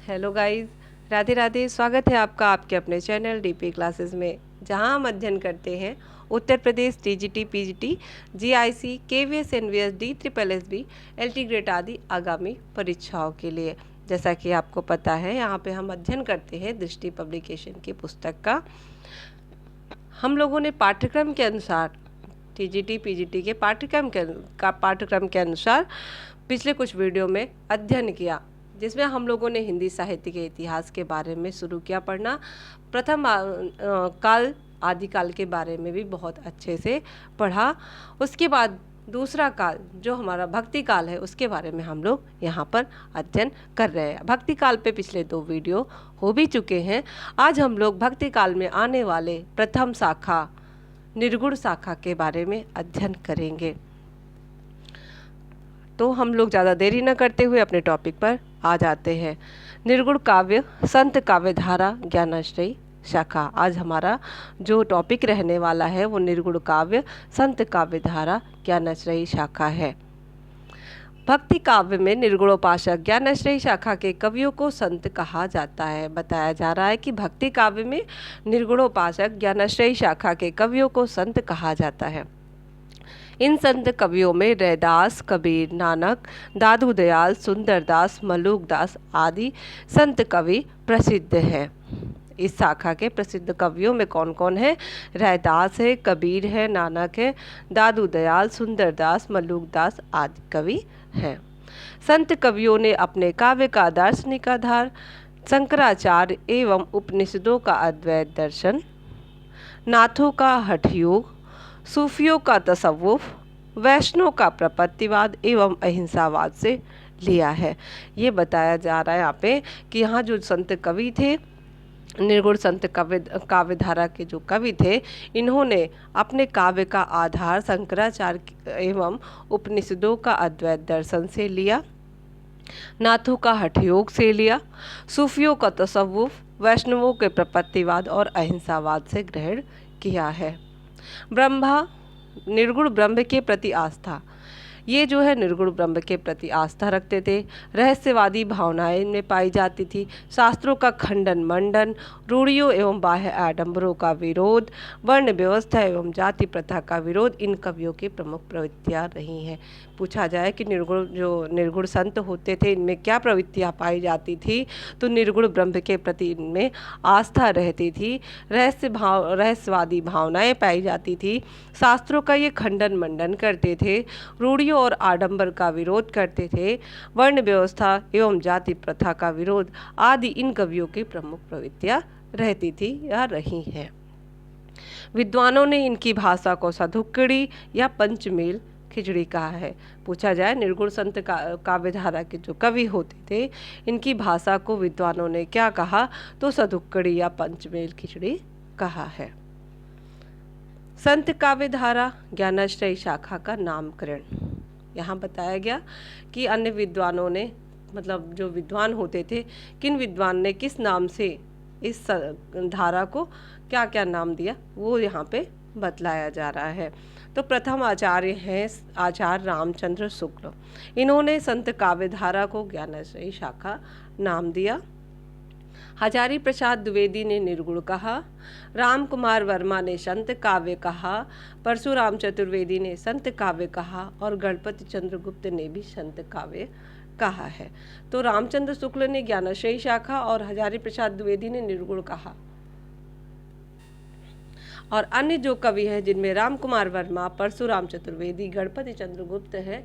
Hello guys, Radhe Radhe. स्वागत है आपका आपके अपने चैनल डीपी क्लासेस में, जहां हम अध्ययन करते हैं Uttar Pradesh TGT, PGT, GIC, KVS, NVS, D triple SB, LT grade आदि आगामी परीक्षाओं के लिए। जैसा कि आपको पता है, यहाँ पे हम अध्ययन करते हैं दृष्टि पब्लिकेशन की पुस्तक का। हम लोगों ने पाठ्यक्रम के अनुसार टीजीटी, पीजीटी के पाठ्यक्रम के अनुसार पिछले कुछ वीडियो में अध्ययन किया, जिसमें हम लोगों ने हिंदी साहित्य के इतिहास के बारे में शुरू किया पढ़ना। प्रथम काल, आदिकाल के बारे में भी बहुत अच्छे से पढ़ा। उसके बाद दूसरा काल जो हमारा भक्ति काल है, उसके बारे में हम लोग यहाँ पर अध्ययन कर रहे हैं। भक्ति काल पे पिछले 2 वीडियो हो भी चुके हैं। आज हम लोग भक्ति काल में आने वाले प्रथम शाखा निर्गुण शाखा के बारे में अध्ययन करेंगे। तो हम लोग ज़्यादा देरी न करते हुए अपने टॉपिक पर आ जाते हैं। निर्गुण काव्य, संत काव्य धारा, ज्ञानाश्रयी शाखा। आज हमारा जो टॉपिक रहने वाला है वो निर्गुण काव्य, संत काव्य धारा, ज्ञानाश्रयी शाखा है। भक्ति काव्य में निर्गुणोपासक ज्ञानाश्रयी शाखा के कवियों को संत कहा जाता है। बताया जा रहा है कि भक्ति काव्य में निर्गुणोपासक ज्ञानाश्रयी शाखा के कवियों को संत कहा जाता है। इन संत कवियों में रैदास, कबीर, नानक, दादू दयाल, सुंदरदास, मलूकदास आदि संत कवि प्रसिद्ध हैं। इस शाखा के प्रसिद्ध कवियों में कौन कौन है? रैदास है, कबीर है, नानक है, दादू दयाल, सुंदरदास, मलूकदास आदि कवि हैं। संत कवियों ने अपने काव्य का दार्शनिक आधार शंकराचार्य एवं उपनिषदों का अद्वैत दर्शन, नाथों का हठ योग, सूफियों का तसव्वुफ, वैष्णव का प्रपत्तिवाद एवं अहिंसावाद से लिया है। ये बताया जा रहा है यहाँ पे कि यहाँ जो संत कवि थे, निर्गुण संत काव्य धारा के जो कवि थे, इन्होंने अपने काव्य का आधार शंकराचार्य एवं उपनिषदों का अद्वैत दर्शन से लिया, नाथों का हठ योग से लिया, सूफियों का तसव्वुफ, वैष्णवों के प्रपत्तिवाद और अहिंसावाद से ग्रहण किया है। निर्गुण ब्रह्म के प्रति आस्था। ये जो है निर्गुण ब्रह्म के प्रति आस्था रखते थे। रहस्यवादी भावनाएं इनमें पाई जाती थी। शास्त्रों का खंडन मंडन, रूढ़ियों एवं बाह्य आडंबरों का विरोध, वर्ण व्यवस्था एवं जाति प्रथा का विरोध इन कवियों की प्रमुख प्रवृत्तियां रही हैं। पूछा जाए कि निर्गुण संत होते थे, इनमें क्या प्रवृत्तियां पाई जाती थी, तो निर्गुण ब्रह्म के प्रति इनमें आस्था रहती थी। रहस्यवादी भावनाएं पाई जाती थी। शास्त्रों का ये खंडन मंडन करते थे। रूढ़ियों और आडंबर का विरोध करते थे। वर्ण व्यवस्था एवं जाति प्रथा का विरोध आदि इन कवियों की प्रमुख प्रवृत्तियां रहती थी या रही हैं। विद्वानों ने इनकी भाषा को सधुक्कड़ी या पंचमेल खिचड़ी कहा है। पूछा जाए निर्गुण संत काव्य धारा के जो कवि होते थे, इनकी भाषा को विद्वानों ने क्या कहा, तो सधुक्कड़ी या पंचमेल खिचड़ी कहा है। संत काव्य धारा ज्ञानाश्रयी शाखा का नामकरण। यहाँ बताया गया कि अन्य विद्वानों ने, मतलब जो विद्वान होते थे, किन विद्वान ने किस नाम से इस धारा को क्या क्या नाम दिया, वो यहाँ पे बतलाया जा रहा है। तो प्रथम आचार्य हैं आचार्य रामचंद्र शुक्ल। इन्होंने संत काव्य धारा को ज्ञानाश्रयी शाखा नाम दिया। हजारी प्रसाद द्विवेदी ने निर्गुण कहा। राम कुमार वर्मा ने संत काव्य कहा। परशुराम चतुर्वेदी ने संत काव्य कहा और गणपति चंद्रगुप्त ने भी संत काव्य कहा है। तो रामचंद्र शुक्ल ने ज्ञानाश्रयी शाखा और हजारी प्रसाद द्विवेदी ने निर्गुण कहा। और अन्य जो कवि हैं, जिनमें राम कुमार वर्मा, परशुराम चतुर्वेदी, गणपति चंद्रगुप्त है,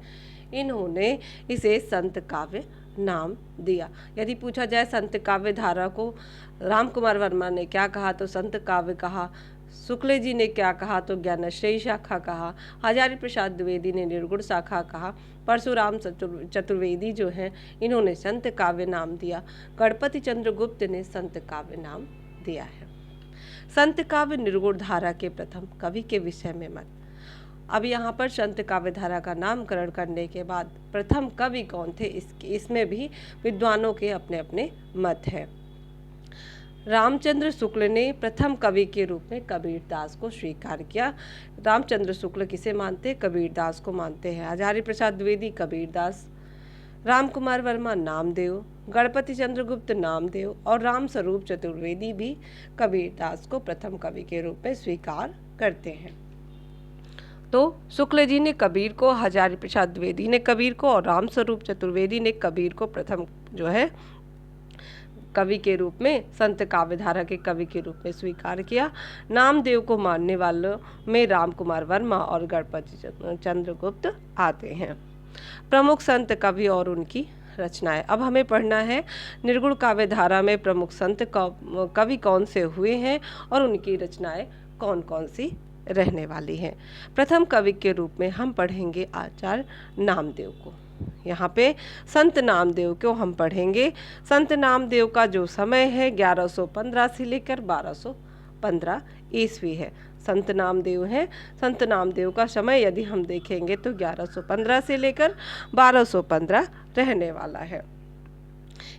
इन्होंने इसे संत काव्य नाम दिया। यदि पूछा जाए संत काव्य धारा को राम कुमार वर्मा ने क्या कहा, तो संत काव्य कहा। शुक्ल जी ने क्या कहा, तो ज्ञानाश्रयी शाखा कहा। हजारी प्रसाद द्विवेदी ने निर्गुण शाखा कहा। परशुराम चतुर्वेदी जो हैं, इन्होंने संत काव्य नाम दिया। गणपति चंद्रगुप्त ने संत काव्य नाम दिया है। संत काव्य निर्गुण धारा के प्रथम कवि के विषय में मत। अब यहाँ पर संत काव्य धारा का नामकरण करने के बाद प्रथम कवि कौन थे, इसमें भी विद्वानों के अपने अपने मत हैं। रामचंद्र शुक्ल ने प्रथम कवि के रूप में कबीरदास को स्वीकार किया। रामचंद्र शुक्ल किसे मानते? कबीरदास को मानते हैं। हजारी प्रसाद द्विवेदी कबीरदास रामकुमार वर्मा नामदेव, गणपति चंद्रगुप्त नामदेव और राम स्वरूप चतुर्वेदी भी कबीरदास को प्रथम कवि के रूप में स्वीकार करते हैं। तो शुक्ल जी ने कबीर को, हजारी प्रसाद द्विवेदी ने कबीर को और राम स्वरूप चतुर्वेदी ने कबीर को प्रथम जो है कवि के रूप में, संत काव्यधारा के कवि के रूप में स्वीकार किया। नामदेव को मानने वालों में रामकुमार वर्मा और गणपति चंद्रगुप्त आते हैं। प्रमुख संत कवि और उनकी रचनाएं। अब हमें पढ़ना है निर्गुण काव्यधारा में प्रमुख संत कवि कौन से हुए हैं और उनकी रचनाएं कौन कौन सी रहने वाली हैं। प्रथम कवि के रूप में हम पढ़ेंगे आचार्य नामदेव को। यहाँ पे संत नामदेव को हम पढ़ेंगे। संत नामदेव का जो समय है 1115 से लेकर 1215 ईस्वी है। संत नामदेव हैं। संत नामदेव का समय यदि हम देखेंगे तो 1115 से लेकर 1215 रहने वाला है।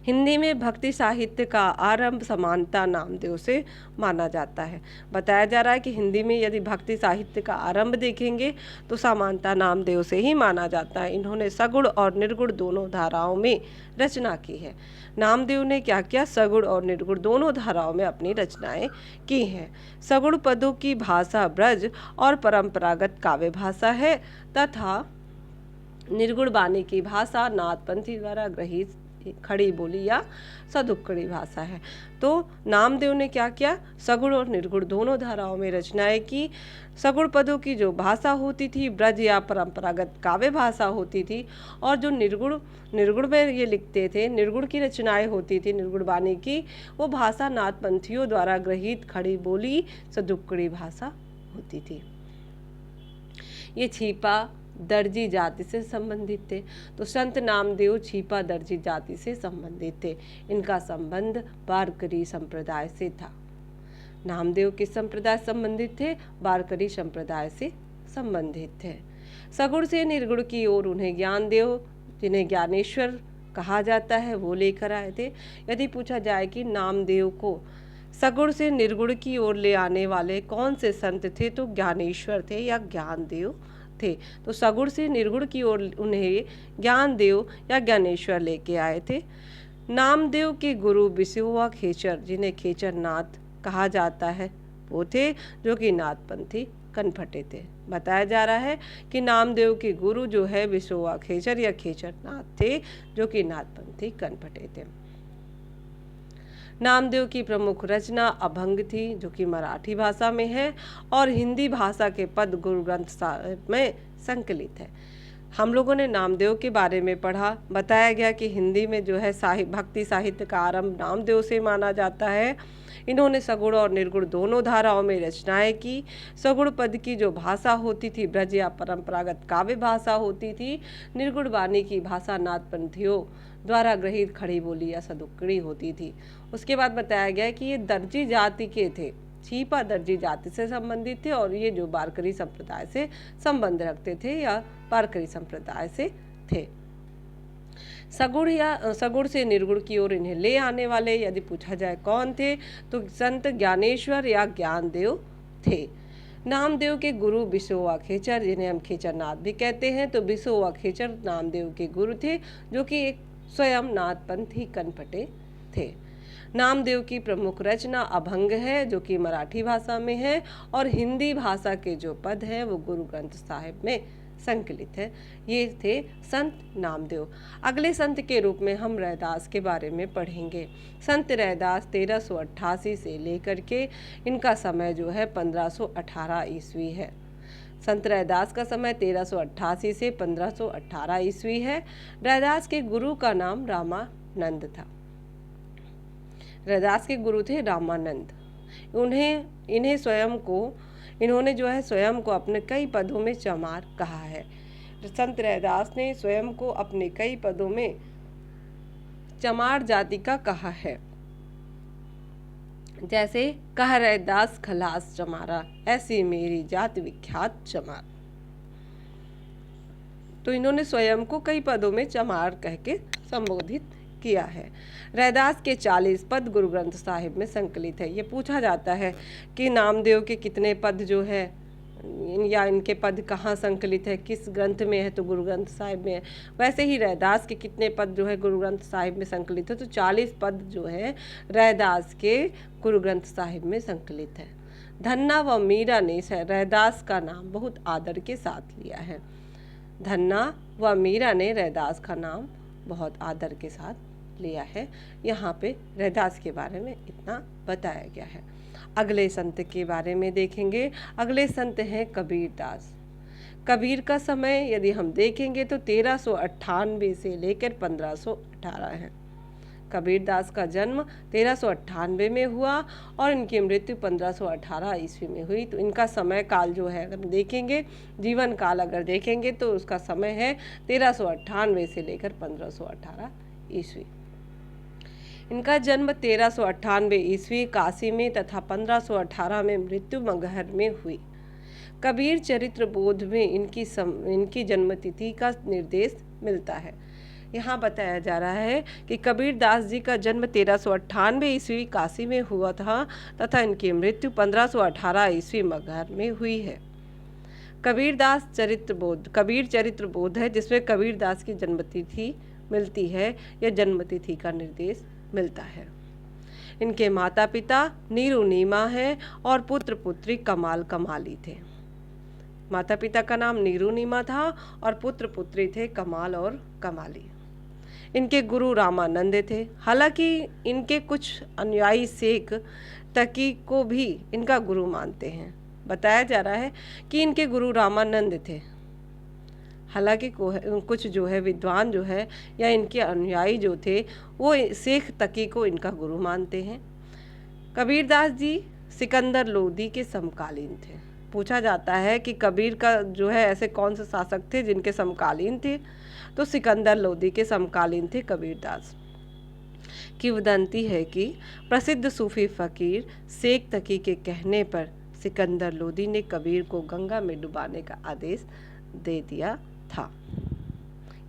हिंदी में भक्ति साहित्य का आरंभ समानता नामदेव से माना जाता है। बताया जा रहा है कि हिंदी में यदि भक्ति साहित्य का आरंभ देखेंगे तो समानता नामदेव से ही माना जाता है। इन्होंने सगुण और निर्गुण दोनों धाराओं में रचना की है। नामदेव ने क्या किया? सगुण और निर्गुण दोनों धाराओं में अपनी रचनाएं की हैं। सगुण पदों की भाषा ब्रज और परंपरागत काव्य भाषा है तथा निर्गुण बानी की भाषा नाथपंथी द्वारा ग्रहित खड़ी बोली या सदुक्कड़ी भाषा है। तो नामदेव ने क्या किया? सगुण और निर्गुण दोनों धाराओं में रचनाएं की। सगुण पदों की जो भाषा होती थी ब्रज या परंपरागत काव्य भाषा होती थी, और जो निर्गुण में ये लिखते थे, निर्गुण की रचनाएं होती थी निर्गुण बानी की, वो भाषा नाथपंथियों द्वारा ग्रहित खड़ी बोली सदुक्कड़ी भाषा होती थी। ये छिपा दर्जी जाति से संबंधित थे। तो संत नामदेव छिपा दर्जी जाति से संबंधित थे। इनका संबंध वारकरी संप्रदाय से था। नामदेव किस संप्रदाय से संबंधित थे? वारकरी संप्रदाय से संबंधित थे। सगुण से निर्गुण की ओर उन्हें ज्ञानदेव, जिन्हें ज्ञानेश्वर कहा जाता है, वो लेकर आए थे। यदि पूछा जाए कि नामदेव को सगुण से निर्गुण की ओर ले आने वाले कौन से संत थे, तो ज्ञानेश्वर थे या ज्ञानदेव थे। तो सगुण से निर्गुण की ओर उन्हें ज्ञानदेव या ज्ञानेश्वर लेके आए थे। नामदेव के गुरु बिसुआ खेचर, जिन्हें खेचर नाथ कहा जाता है, वो थे जो कि नाथपंथी कनपटे थे। बताया जा रहा है कि नामदेव के गुरु जो है बिसुआ खेचर या खेचर नाथ थे, जो कि नाथपंथी कनपटे थे। नामदेव की प्रमुख रचना अभंग थी, जो कि मराठी भाषा में है, और हिंदी भाषा के पद गुरु ग्रंथ साहिब में संकलित है। हम लोगों ने नामदेव के बारे में पढ़ा। बताया गया कि हिंदी में जो है भक्ति साहित्य का आरंभ नामदेव से माना जाता है। इन्होंने सगुण और निर्गुण दोनों धाराओं में रचनाएं की। सगुण पद की जो भाषा होती थी ब्रज या परंपरागत काव्य भाषा होती थी। निर्गुण वाणी की भाषा नाथपंथियों द्वारा ग्रहित खड़ी बोली या सदुक्कड़ी होती थी। उसके बाद बताया गया कि ये दर्जी जाति के थे, छिपा दर्जी जाति से संबंधित थे, और ये जो वारकरी संप्रदाय से संबंध रखते थे या वारकरी संप्रदाय से थे। सगुण से निर्गुण की ओर इन्हें ले आने वाले यदि पूछा जाए कौन थे, तो संत ज्ञानेश्वर या ज्ञानदेव थे। नामदेव के गुरु बिसुआ खेचर, जिन्हें हम खेचरनाथ भी कहते हैं, तो बिसुआ खेचर नामदेव के गुरु थे, जो कि एक स्वयं नाथपंथी कनपटे थे। नामदेव की प्रमुख रचना अभंग है, जो कि मराठी भाषा में है, और हिंदी भाषा के जो पद हैं वो गुरु ग्रंथ साहिब में संकलित है। ये थे संत नामदेव। अगले संत के रूप में हम रैदास के बारे में पढ़ेंगे। संत रैदास 1388 से लेकर के इनका समय जो है 1518 ईस्वी है। संत रैदास का समय 1388 से 1518 ईस्वी है। रैदास के गुरु का नाम रामानंद था। रैदास के गुरु थे रामानंद। इन्होंने जो है स्वयं को अपने कई पदों में चमार कहा है। संत रैदास ने स्वयं को अपने कई पदों में चमार जाति का कहा है। जैसे कह रैदास खलास चमारा, ऐसी मेरी जाति विख्यात चमार। तो इन्होंने स्वयं को कई पदों में चमार कह के संबोधित किया है। रैदास के 40 पद गुरु ग्रंथ साहिब में संकलित है। ये पूछा जाता है कि नामदेव के कितने पद जो है या इनके पद कहाँ संकलित है, किस ग्रंथ में है, तो गुरु ग्रंथ साहिब में है। वैसे ही रैदास के कितने पद जो है गुरु ग्रंथ साहिब में संकलित है, तो 40 पद जो है रैदास के गुरु ग्रंथ साहिब में संकलित है। धन्ना व मीरा ने रैदास का नाम बहुत आदर के साथ लिया है। धन्ना व मीरा ने रैदास का नाम बहुत आदर के साथ लिया है। यहाँ पे रैदास के बारे में इतना बताया गया है। अगले संत के बारे में देखेंगे। अगले संत हैं कबीरदास। कबीर का समय यदि हम देखेंगे तो 1398 से लेकर 1518 है। कबीरदास का जन्म 1398 में हुआ और इनकी मृत्यु 1518 ईस्वी में हुई। तो इनका समय काल जो है अगर देखेंगे, जीवन काल अगर देखेंगे तो उसका समय है 1398 से लेकर 1518 ईस्वी। इनका जन्म 1398 ईस्वी काशी में तथा 1518 में मृत्यु मगहर में हुई। कबीर चरित्र बोध में इनकी जन्मतिथि का निर्देश मिलता है। यहाँ बताया जा रहा है कि कबीरदास जी का जन्म 1398 ईस्वी काशी में हुआ था तथा इनकी मृत्यु 1518 ईस्वी मगहर में हुई है। कबीरदास चरित्र बोध है जिसमें कबीरदास की जन्मतिथि मिलती है या जन्मतिथि का निर्देश मिलता है। इनके माता पिता नीरू नीमा है और पुत्र पुत्री कमाल कमाली थे। माता पिता का नाम नीरू नीमा था और पुत्र पुत्री थे कमाल और कमाली। इनके गुरु रामानंद थे। हालांकि इनके कुछ अनुयायी शेख तकी को भी इनका गुरु मानते हैं। बताया जा रहा है कि इनके गुरु रामानंद थे। हालांकि कुछ जो है विद्वान जो है या इनके अनुयायी जो थे वो शेख तकी को इनका गुरु मानते हैं। कबीरदास जी सिकंदर लोदी के समकालीन थे। पूछा जाता है कि कबीर का जो है ऐसे कौन से शासक थे जिनके समकालीन थे, तो सिकंदर लोदी के समकालीन थे कबीरदास। किंवदंती है कि प्रसिद्ध सूफी फकीर शेख तकी के कहने पर सिकंदर लोदी ने कबीर को गंगा में डुबाने का आदेश दे दिया था।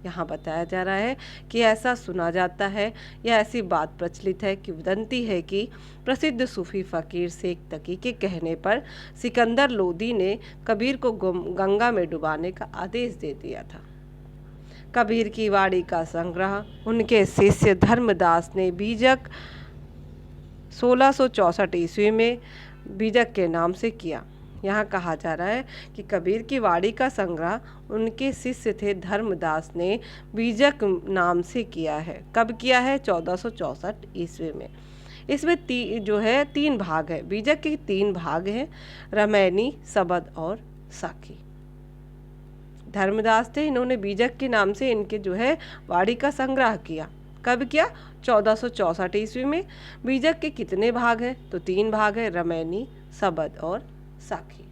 यहाँ बताया जा रहा है कि ऐसा सुना जाता है या ऐसी बात प्रचलित है, किंवदंती है कि प्रसिद्ध सूफी फकीर शेख तकी के कहने पर सिकंदर लोदी ने कबीर को गंगा में डुबाने का आदेश दे दिया था। कबीर की वाणी का संग्रह उनके शिष्य धर्मदास ने बीजक 1664 ईस्वी में बीजक के नाम से किया। यहाँ कहा जा रहा है कि कबीर की वाणी का संग्रह उनके शिष्य थे धर्मदास ने बीजक नाम से किया है। कब किया है? 1464 ईस्वी में। इसमें जो है 3 भाग है। बीजक के 3 भाग हैं, रामायणी, सबद और साखी। धर्मदास थे, इन्होंने बीजक के नाम से इनके जो है वाणी का संग्रह किया। कब किया? 1464 ईस्वी में। बीजक के कितने भाग हैं? तो 3 भाग है, रामायणी, सबद और साखी।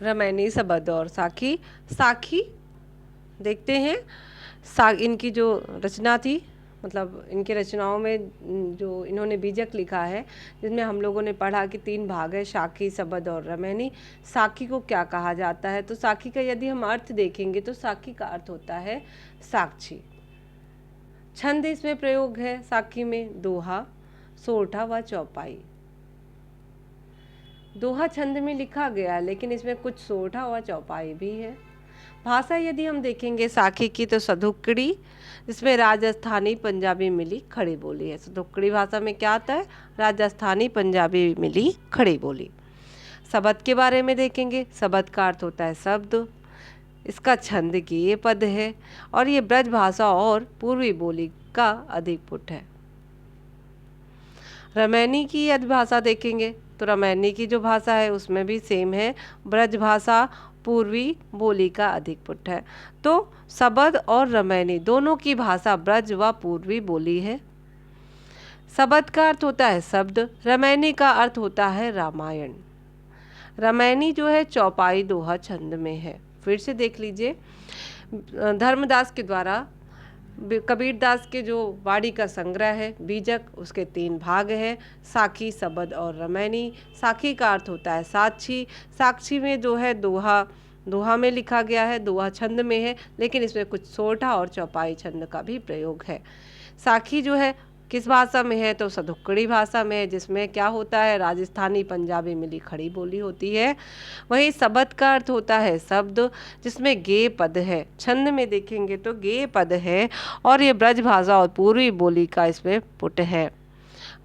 रामायणी, सबद और साखी। साखी देखते हैं, इनकी जो रचना थी, मतलब इनके रचनाओं में जो इन्होंने बीजक लिखा है जिसमें हम लोगों ने पढ़ा कि 3 भाग है, साखी, सबद और रामायणी। साखी को क्या कहा जाता है? तो साखी का यदि हम अर्थ देखेंगे तो साखी का अर्थ होता है साक्षी। छंद इसमें प्रयोग है साखी में दोहा, सोरठा व चौपाई। दोहा छंद में लिखा गया लेकिन इसमें कुछ सोरठा व चौपाई भी है। भाषा यदि हम देखेंगे साखी की तो सधुक्कड़ी, जिसमें राजस्थानी पंजाबी मिली खड़ी बोली है। सधुक्कड़ी भाषा में क्या आता है? राजस्थानी पंजाबी मिली खड़ी बोली। सबद के बारे में देखेंगे, सबद का अर्थ होता है शब्द। इसका छंद की ये पद है और ये ब्रज भाषा और पूर्वी बोली का अधिक पुट है। रामायणी की यदि भाषा देखेंगे तो रामायणी की जो भाषा है उसमें भी सेम है, ब्रज भाषा पूर्वी बोली का अधिक पुट है। तो सबद और रामायणी दोनों की भाषा ब्रज व पूर्वी बोली है। सबद का अर्थ होता है शब्द, रामायणी का अर्थ होता है रामायण। रामायणी जो है चौपाई दोहा छंद में है। फिर से देख लीजिए, धर्मदास के द्वारा कबीरदास के जो वाणी का संग्रह है बीजक, उसके 3 भाग हैं, साखी, सबद और रामायणी। साखी का अर्थ होता है साक्षी। साक्षी में जो है दोहा में लिखा गया है, दोहा छंद में है, लेकिन इसमें कुछ सोरठा और चौपाई छंद का भी प्रयोग है। साखी जो है किस भाषा में है? तो सदुक्कड़ी भाषा में है, जिसमें क्या होता है? राजस्थानी पंजाबी मिली खड़ी बोली होती है। वहीं शब्द का अर्थ होता है शब्द, जिसमें गे पद है। छंद में देखेंगे तो गे पद है और ये ब्रज भाषा और पूर्वी बोली का इसमें पुट है।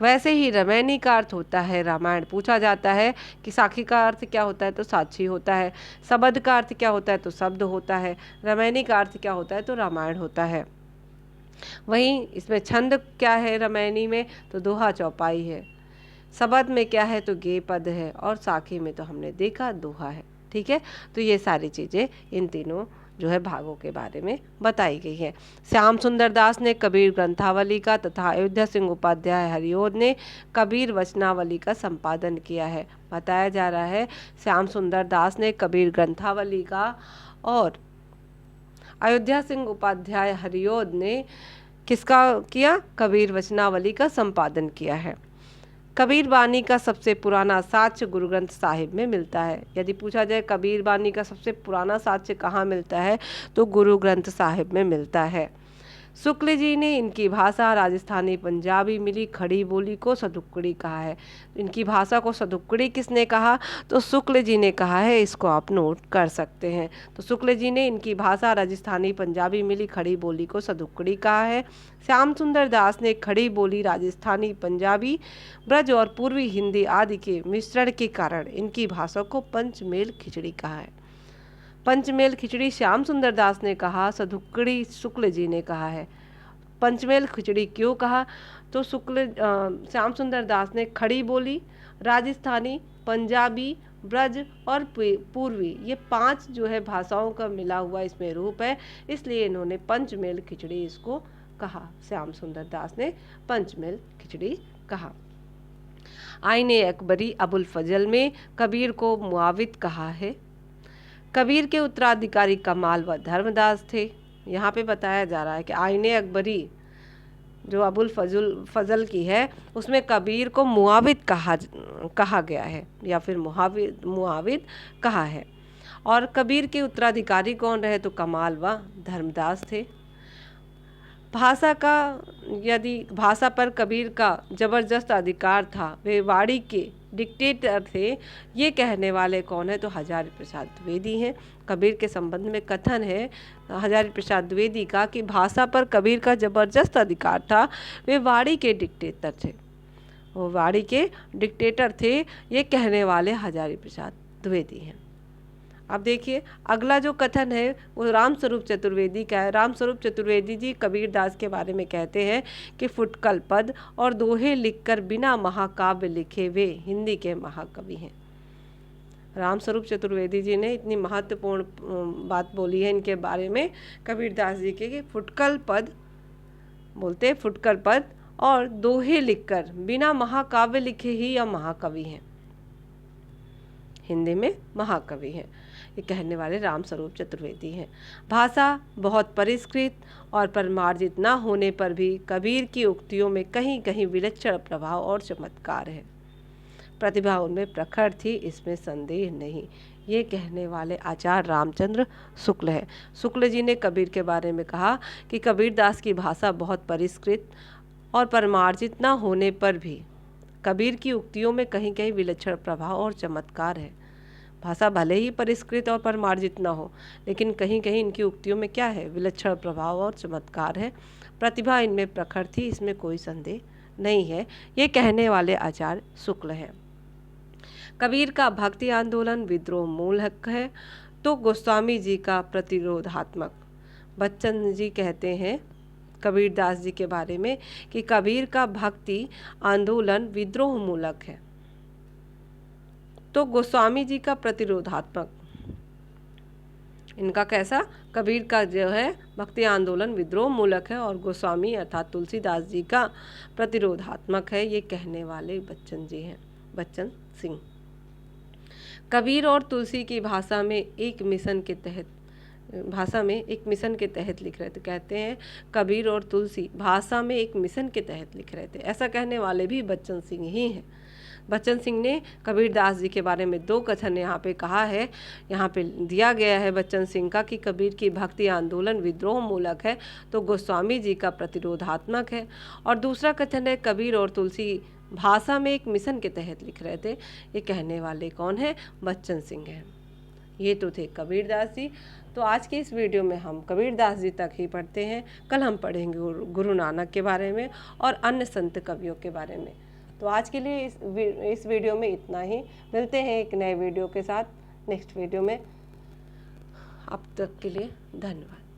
वैसे ही रामायणी का अर्थ होता है रामायण। पूछा जाता है कि साखी का अर्थ क्या होता है? तो साक्षी होता है। शब्द का अर्थ क्या होता है? तो शब्द होता है। रामायणी का अर्थ क्या होता है? तो रामायण होता है। वहीं इसमें छंद क्या है रामायणी में? तो दोहा चौपाई है। शब्द में क्या है? तो गे पद है और साखी में तो हमने देखा दोहा है। ठीक है, तो ये सारी चीज़ें इन तीनों जो है भागों के बारे में बताई गई है। श्याम सुंदर दास ने कबीर ग्रंथावली का तथा अयोध्या सिंह उपाध्याय हरिओद ने कबीर वचनावली का संपादन किया है। बताया जा रहा है श्याम सुंदर दास ने कबीर ग्रंथावली का और अयोध्या सिंह उपाध्याय हरिओद ने किसका किया? कबीर वचनावली का संपादन किया है। कबीर बानी का सबसे पुराना साक्ष्य गुरु ग्रंथ साहिब में मिलता है। यदि पूछा जाए कबीर बानी का सबसे पुराना साक्ष्य कहाँ मिलता है? तो गुरु ग्रंथ साहिब में मिलता है। शुक्ल जी ने इनकी भाषा राजस्थानी पंजाबी मिली खड़ी बोली को सदुक्कड़ी कहा है। इनकी भाषा को सदुक्कड़ी किसने कहा? तो शुक्ल जी ने कहा है। इसको आप नोट कर सकते हैं। तो शुक्ल जी ने इनकी भाषा राजस्थानी पंजाबी मिली खड़ी बोली को सदुक्कड़ी कहा है। श्याम सुंदर दास ने खड़ी बोली राजस्थानी पंजाबी ब्रज और पूर्वी हिंदी आदि के मिश्रण के कारण इनकी भाषा को पंचमेल खिचड़ी कहा है। पंचमेल खिचड़ी श्याम सुंदर दास ने कहा, सदुक्कड़ी शुक्ल जी ने कहा है। पंचमेल खिचड़ी क्यों कहा? तो श्याम सुंदर दास ने खड़ी बोली, राजस्थानी, पंजाबी, ब्रज और पूर्वी, ये 5 जो है भाषाओं का मिला हुआ इसमें रूप है, इसलिए इन्होंने पंचमेल खिचड़ी इसको कहा। श्याम सुंदर दास ने पंचमेल खिचड़ी कहा। आईने अकबरी अबुल फजल में कबीर को मुआविद कहा है। कबीर के उत्तराधिकारी कमाल व धर्मदास थे। यहाँ पे बताया जा रहा है कि आईने अकबरी जो अबुल फजल की है उसमें कबीर को मुआविद कहा गया है या फिर मुआविद कहा है। और कबीर के उत्तराधिकारी कौन रहे? तो कमाल व धर्मदास थे। यदि भाषा पर कबीर का जबरदस्त अधिकार था, वे वाड़ी के डिक्टेटर थे, ये कहने वाले कौन है? तो हजारी प्रसाद द्विवेदी हैं। कबीर के संबंध में कथन है हजारी प्रसाद द्विवेदी का कि भाषा पर कबीर का जबरदस्त अधिकार था, वे वाड़ी के डिक्टेटर थे। वो वाड़ी के डिक्टेटर थे, ये कहने वाले हजारी प्रसाद द्विवेदी हैं। अब देखिए अगला जो कथन है वो रामस्वरूप चतुर्वेदी का है। रामस्वरूप चतुर्वेदी जी कबीरदास के बारे में कहते हैं कि फुटकल पद और दोहे लिखकर बिना महाकाव्य लिखे वे हिंदी के महाकवि हैं। रामस्वरूप चतुर्वेदी जी ने इतनी महत्वपूर्ण बात बोली है इनके बारे में कबीरदास जी के कि फुटकल पद बोलते, फुटकल पद और दोहे लिखकर बिना महाकाव्य लिखे ही यह महाकवि हैं, हिंदी में महाकवि हैं। ये कहने वाले रामस्वरूप चतुर्वेदी हैं। भाषा बहुत परिष्कृत और परिमार्जित न होने पर भी कबीर की उक्तियों में कहीं कहीं विलक्षण प्रभाव और चमत्कार है। प्रतिभा उनमें प्रखर थी, इसमें संदेह नहीं। ये कहने वाले आचार्य रामचंद्र शुक्ल है। शुक्ल जी ने कबीर के बारे में कहा कि कबीरदास की भाषा बहुत परिष्कृत और परिमार्जित न होने पर भी कबीर की उक्तियों में कहीं कहीं विलक्षण प्रभाव और चमत्कार है। भाषा भले ही परिष्कृत और परिमार्जित न हो, लेकिन कहीं कहीं इनकी उक्तियों में क्या है? विलक्षण प्रभाव और चमत्कार है। प्रतिभा इनमें प्रखर थी, इसमें कोई संदेह नहीं है। ये कहने वाले आचार्य शुक्ल हैं। कबीर का भक्ति आंदोलन विद्रोह मूल हक है, तो गोस्वामी जी का प्रतिरोधात्मक। बच्चन जी कहते हैं कबीरदास जी के बारे में कि कबीर का भक्ति आंदोलन विद्रोह मूलक है, तो गोस्वामी जी का प्रतिरोधात्मक। इनका कैसा? कबीर का जो है भक्ति आंदोलन विद्रोह मूलक है और गोस्वामी अर्थात तुलसीदास जी का प्रतिरोधात्मक है। ये कहने वाले बच्चन जी हैं, बच्चन सिंह। कबीर और तुलसी की भाषा में एक मिशन के तहत लिख रहे थे। कहते हैं कबीर और तुलसी भाषा में एक मिशन के तहत लिख रहे थे। ऐसा कहने वाले भी बच्चन सिंह ही हैं। बच्चन सिंह ने कबीरदास जी के बारे में 2 कथन यहाँ पे कहा है, यहाँ पे दिया गया है बच्चन सिंह का कि कबीर की भक्ति आंदोलन विद्रोह मूलक है तो गोस्वामी जी का प्रतिरोधात्मक है। और दूसरा कथन है कबीर और तुलसी भाषा में एक मिशन के तहत लिख रहे थे। ये कहने वाले कौन है? बच्चन सिंह हैं। ये तो थे कबीरदास जी। तो आज के इस वीडियो में हम कबीरदास जी तक ही पढ़ते हैं। कल हम पढ़ेंगे गुरु नानक के बारे में और अन्य संत कवियों के बारे में। तो आज के लिए इस वीडियो में इतना ही। मिलते हैं एक नए वीडियो के साथ नेक्स्ट वीडियो में। अब तक के लिए धन्यवाद।